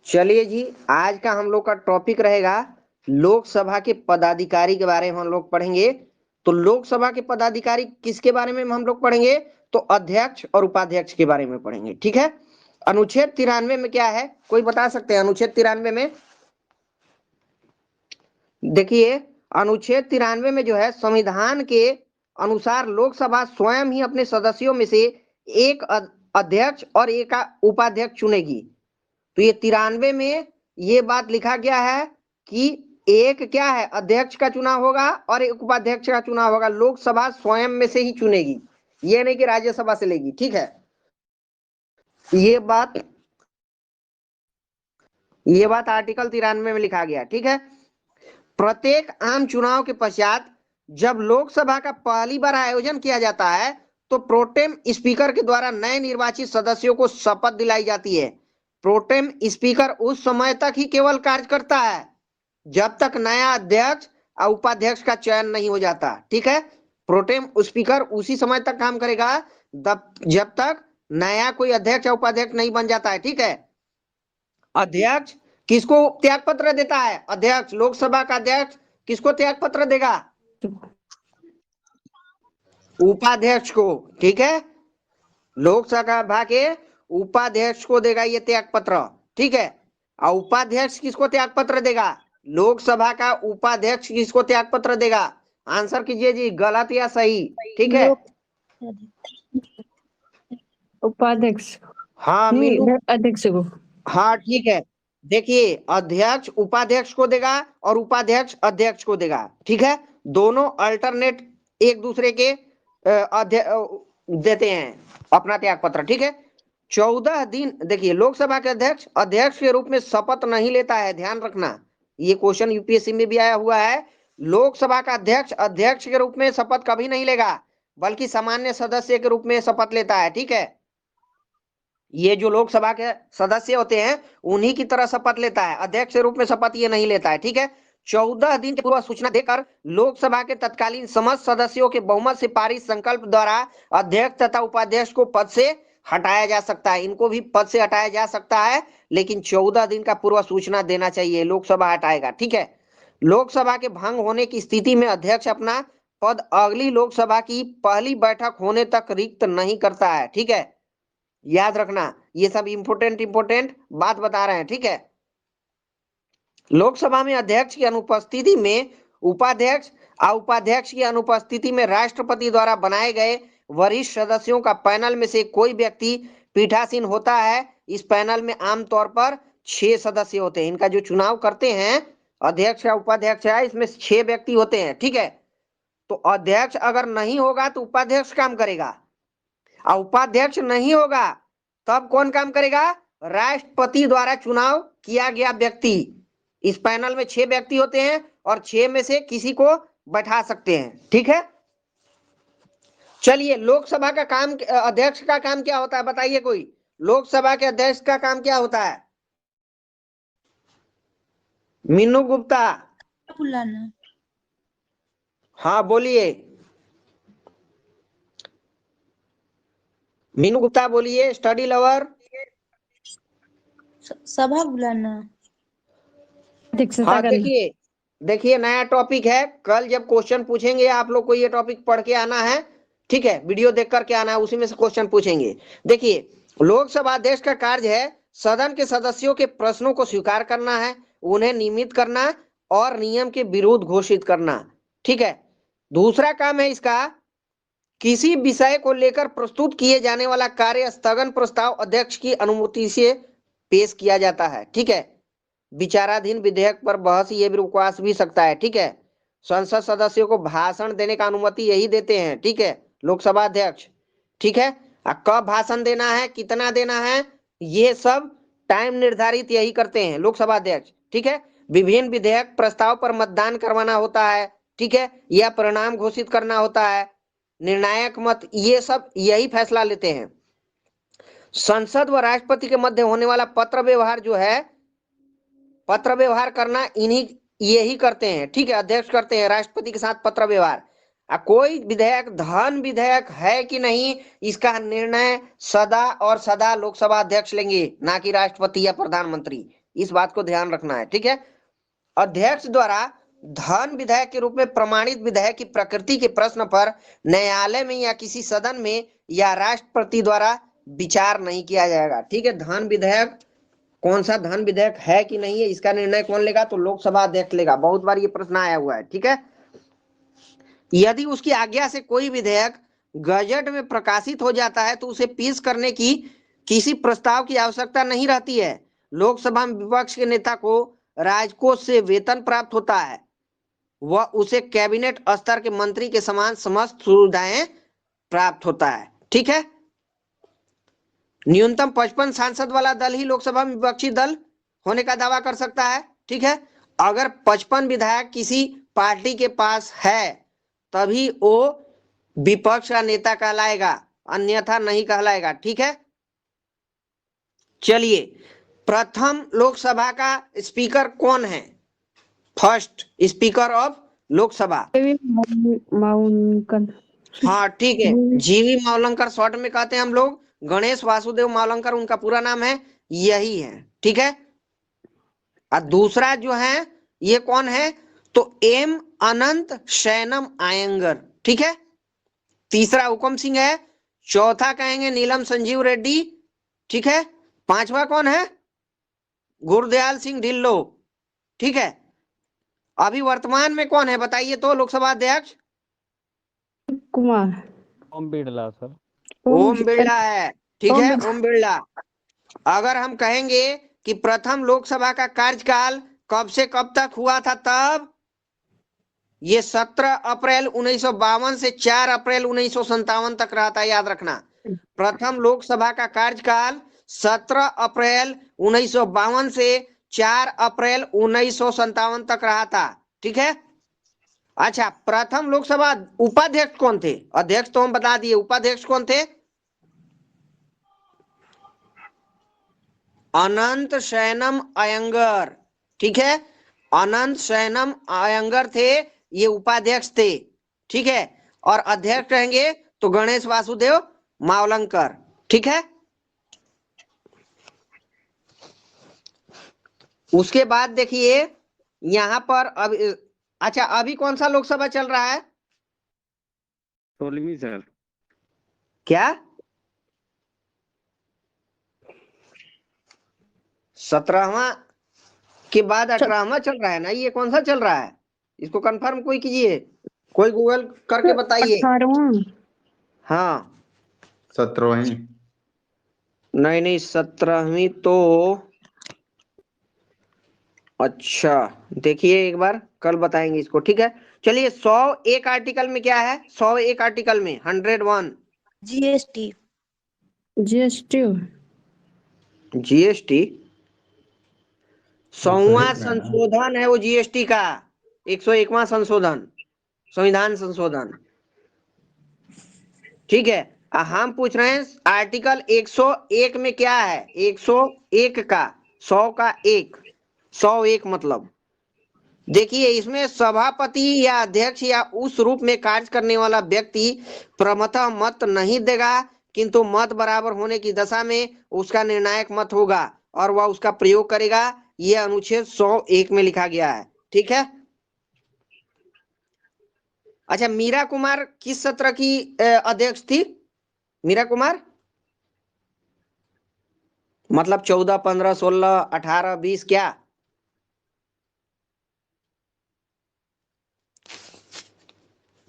चलिए जी, आज का हम लोग का टॉपिक रहेगा लोकसभा के पदाधिकारी के बारे में हम लोग पढ़ेंगे। तो लोकसभा के पदाधिकारी किसके बारे में हम लोग पढ़ेंगे? तो अध्यक्ष और उपाध्यक्ष के बारे में पढ़ेंगे। ठीक है। अनुच्छेद 93 में क्या है, कोई बता सकते हैं? अनुच्छेद 93 में देखिए, अनुच्छेद 93 में जो है संविधान के अनुसार लोकसभा स्वयं ही अपने सदस्यों में से एक अध्यक्ष और एक उपाध्यक्ष चुनेगी। तो ये 93 में ये बात लिखा गया है कि एक क्या है, अध्यक्ष का चुनाव होगा और एक उपाध्यक्ष का चुनाव होगा। लोकसभा स्वयं में से ही चुनेगी, ये नहीं कि राज्यसभा से लेगी। ठीक है, ये बात आर्टिकल 93 में लिखा गया। ठीक है। प्रत्येक आम चुनाव के पश्चात जब लोकसभा का पहली बार आयोजन किया जाता है तो प्रोटेम स्पीकर के द्वारा नए निर्वाचित सदस्यों को शपथ दिलाई जाती है। प्रोटेम स्पीकर उस समय तक ही केवल कार्य करता है जब तक नया अध्यक्ष और उपाध्यक्ष का चयन नहीं हो जाता। ठीक है। प्रोटेम स्पीकर उसी समय तक काम करेगा जब तक नया कोई अध्यक्ष या उपाध्यक्ष नहीं बन जाता है। ठीक है। अध्यक्ष किसको त्याग पत्र देता है? अध्यक्ष, लोकसभा का अध्यक्ष किसको त्याग पत्र देगा? उपाध्यक्ष को। ठीक है, लोकसभा के उपाध्यक्ष को देगा ये त्याग पत्र। ठीक है। और उपाध्यक्ष किसको त्याग पत्र देगा? लोकसभा का उपाध्यक्ष किसको त्याग पत्र देगा? आंसर कीजिए जी, गलत या सही? ठीक है, उपाध्यक्ष। हाँ नहीं, अध्यक्ष को। हाँ ठीक है। देखिए, अध्यक्ष उपाध्यक्ष को देगा और उपाध्यक्ष अध्यक्ष को देगा। ठीक है, दोनों अल्टरनेट एक दूसरे के देते हैं अपना त्याग पत्र। ठीक है। 14 दिन, देखिए, लोकसभा के अध्यक्ष अध्यक्ष के रूप में शपथ नहीं लेता है, ध्यान रखना, ये क्वेश्चन यूपीएससी में भी आया हुआ है। लोकसभा का अध्यक्ष अध्यक्ष के रूप में शपथ कभी नहीं लेगा, बल्कि सामान्य सदस्य के रूप में शपथ लेता है। ठीक है, ये जो लोकसभा के सदस्य होते हैं उन्हीं की तरह शपथ लेता है, अध्यक्ष के रूप में शपथ ये नहीं लेता है। ठीक है। 14 दिन की पूर्व सूचना देकर लोकसभा के तत्कालीन समस्त सदस्यों के बहुमत से पारित संकल्प द्वारा अध्यक्ष तथा उपाध्यक्ष को पद से हटाया जा सकता है। इनको भी पद से हटाया जा सकता है, लेकिन 14 दिन का पूर्व सूचना देना चाहिए, लोकसभा हटाएगा। ठीक है। लोकसभा के भंग होने की स्थिति में अध्यक्ष अपना पद अगली लोकसभा की पहली बैठक होने तक रिक्त नहीं करता है। ठीक है, याद रखना, ये सब इंपोर्टेंट बात बता रहे हैं। ठीक है। लोकसभा में अध्यक्ष की अनुपस्थिति में उपाध्यक्ष और उपाध्यक्ष की अनुपस्थिति में राष्ट्रपति द्वारा बनाए गए वरिष्ठ सदस्यों का पैनल में से कोई व्यक्ति पीठासीन होता है। इस पैनल में आमतौर पर 6 सदस्य होते हैं। इनका जो चुनाव करते हैं अध्यक्ष या उपाध्यक्ष है, इसमें 6 व्यक्ति होते हैं। ठीक है। तो अध्यक्ष अगर नहीं होगा तो उपाध्यक्ष काम करेगा, और उपाध्यक्ष नहीं होगा तब कौन काम करेगा? राष्ट्रपति द्वारा चुनाव किया गया व्यक्ति। इस पैनल में 6 व्यक्ति होते हैं और 6 में से किसी को बैठा सकते हैं। ठीक है। चलिए, लोकसभा का काम, अध्यक्ष का काम क्या होता है बताइए कोई? लोकसभा के अध्यक्ष का काम क्या होता है? मीनू गुप्ता, बुलाना। हाँ बोलिए, मीनू गुप्ता बोलिए, स्टडी लवर। सभा बुलाना। हाँ, देखिए नया टॉपिक है, कल जब क्वेश्चन पूछेंगे आप लोग को ये टॉपिक पढ़ के आना है। ठीक है, वीडियो देख करके आना है, उसी में से क्वेश्चन पूछेंगे। देखिए, लोकसभा अध्यक्ष का कार्य है सदन के सदस्यों के प्रश्नों को स्वीकार करना है, उन्हें नियमित करना और नियम के विरुद्ध घोषित करना। ठीक है। दूसरा काम है इसका, किसी विषय को लेकर प्रस्तुत किए जाने वाला कार्य स्थगन प्रस्ताव अध्यक्ष की अनुमति से पेश किया जाता है। ठीक है। विचाराधीन विधेयक पर बहस ये भी रुकवा भी सकता है। ठीक है। संसद सदस्यों को भाषण देने का अनुमति यही देते हैं। ठीक है, लोकसभा अध्यक्ष। ठीक है, कब भाषण देना है, कितना देना है, ये सब टाइम निर्धारित यही करते हैं लोकसभा अध्यक्ष। ठीक है। विभिन्न विधेयक प्रस्ताव पर मतदान करवाना होता है। ठीक है, या परिणाम घोषित करना होता है, निर्णायक मत, ये सब यही फैसला लेते हैं। संसद व राष्ट्रपति के मध्य होने वाला पत्र व्यवहार जो है, पत्र व्यवहार करना इन्हीं यही करते हैं। ठीक है, अध्यक्ष करते हैं राष्ट्रपति के साथ पत्र व्यवहार। कोई विधेयक धन विधेयक है कि नहीं, इसका निर्णय सदा और सदा लोकसभा अध्यक्ष लेंगे, ना कि राष्ट्रपति या प्रधानमंत्री। इस बात को ध्यान रखना है, ठीक है। अध्यक्ष द्वारा धन विधेयक के रूप में प्रमाणित विधेयक की प्रकृति के प्रश्न पर न्यायालय में या किसी सदन में या राष्ट्रपति द्वारा विचार नहीं किया जाएगा, ठीक है। धन विधेयक कौन सा धन विधेयक है कि नहीं है, इसका निर्णय कौन लेगा, तो लोकसभा अध्यक्ष लेगा। बहुत बार ये प्रश्न आया हुआ है, ठीक है। यदि उसकी आज्ञा से कोई विधेयक गजट में प्रकाशित हो जाता है तो उसे पेश करने की किसी प्रस्ताव की आवश्यकता नहीं रहती है। लोकसभा में विपक्ष के नेता को राजकोष से वेतन प्राप्त होता है, वह उसे कैबिनेट स्तर के मंत्री के समान समस्त सुविधाएं प्राप्त होता है, ठीक है। न्यूनतम 55 सांसद वाला दल ही लोकसभा में विपक्षी दल होने का दावा कर सकता है, ठीक है। अगर 55 विधायक किसी पार्टी के पास है तभी वो विपक्ष का नेता कहलाएगा, अन्यथा नहीं कहलाएगा, ठीक है। चलिए, प्रथम लोकसभा का स्पीकर कौन है? First speaker of Lok Sabha, mountain. हाँ ठीक है, जीवी मावलंकर शॉर्ट में कहते हैं हम लोग। गणेश वासुदेव मावलंकर उनका पूरा नाम है, यही है, ठीक है। और दूसरा जो है ये कौन है, तो एम अनंत शयनम आयंगर, ठीक है। तीसरा हुकम सिंह है। चौथा कहेंगे नीलम संजीव रेड्डी, ठीक है। पांचवा कौन है, गुरदयाल सिंह ढिल्लो, ठीक है। अभी वर्तमान में कौन है बताइए तो लोकसभा अध्यक्ष? कुमार। ओम बिरला सर। ओम बिरला है, ठीक ओम है, बिरला। ओम बिरला। अगर हम कहेंगे कि प्रथम लोकसभा का कार्यकाल कब से कब तक हुआ था, तब ये 17 अप्रैल 1952 से 4 अप्रैल 1957 तक रहा था, याद रखना। प्रथम लोकसभा का कार्यकाल 17 अप्रैल 1952 से 4 अप्रैल 1957 तक रहा था, ठीक है। अच्छा, प्रथम लोकसभा उपाध्यक्ष कौन थे? अध्यक्ष तो हम बता दिए, उपाध्यक्ष कौन थे? अनंत शयनम अयंगर, ठीक है। अनंत शयनम अयंगर थे, ये उपाध्यक्ष थे, ठीक है। और अध्यक्ष रहेंगे तो गणेश वासुदेव मावलंकर, ठीक है। उसके बाद देखिए यहां पर अब, अच्छा अभी कौन सा लोकसभा चल रहा है? 16वीं सर। क्या 17वां के बाद 18वां चल रहा है ना? ये कौन सा चल रहा है, इसको कंफर्म कोई कीजिए, कोई गूगल करके बताइए। 18वां। हाँ 17वीं। नहीं नहीं, 17वीं तो, अच्छा देखिए एक बार, कल बताएंगे इसको, ठीक है। चलिए, 101 आर्टिकल में क्या है? 101 आर्टिकल में 101 जीएसटी। जीएसटी। जीएसटी 100वां एक में है ना? संशोधन है वो जीएसटी का, 101वां संशोधन, संविधान संशोधन, ठीक है। हम पूछ रहे हैं आर्टिकल 101 में क्या है? 101 का 100 का 1, 101 मतलब, देखिए इसमें सभापति या अध्यक्ष या उस रूप में कार्य करने वाला व्यक्ति प्रमतः मत नहीं देगा, किंतु मत बराबर होने की दशा में उसका निर्णायक मत होगा और वह उसका प्रयोग करेगा। यह अनुच्छेद 101 में लिखा गया है, ठीक है। अच्छा, मीरा कुमार किस सत्र की अध्यक्ष थी? मीरा कुमार मतलब 14, 15, 16, 18, 20 क्या?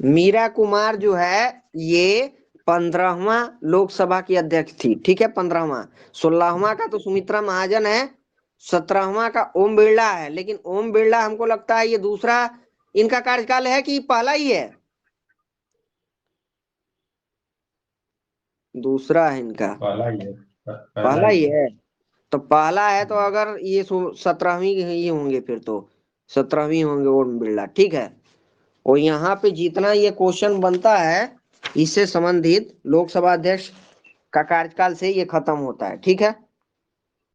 मीरा कुमार जो है ये 15वां लोकसभा की अध्यक्ष थी, ठीक है, 15वां। 16वां का तो सुमित्रा महाजन है, 17वां का ओम बिरला है। लेकिन ओम बिरला हमको लगता है ये दूसरा इनका कार्यकाल है कि पहला ही है? दूसरा है इनका, पहला ही है। पहला ही है। तो पहला है तो अगर ये 17वीं ही होंगे, फिर तो 17वीं होंगे ओम बिरला, ठीक है। और यहाँ पे जितना ये क्वेश्चन बनता है इससे संबंधित लोकसभा अध्यक्ष का कार्यकाल से ये खत्म होता है, ठीक है।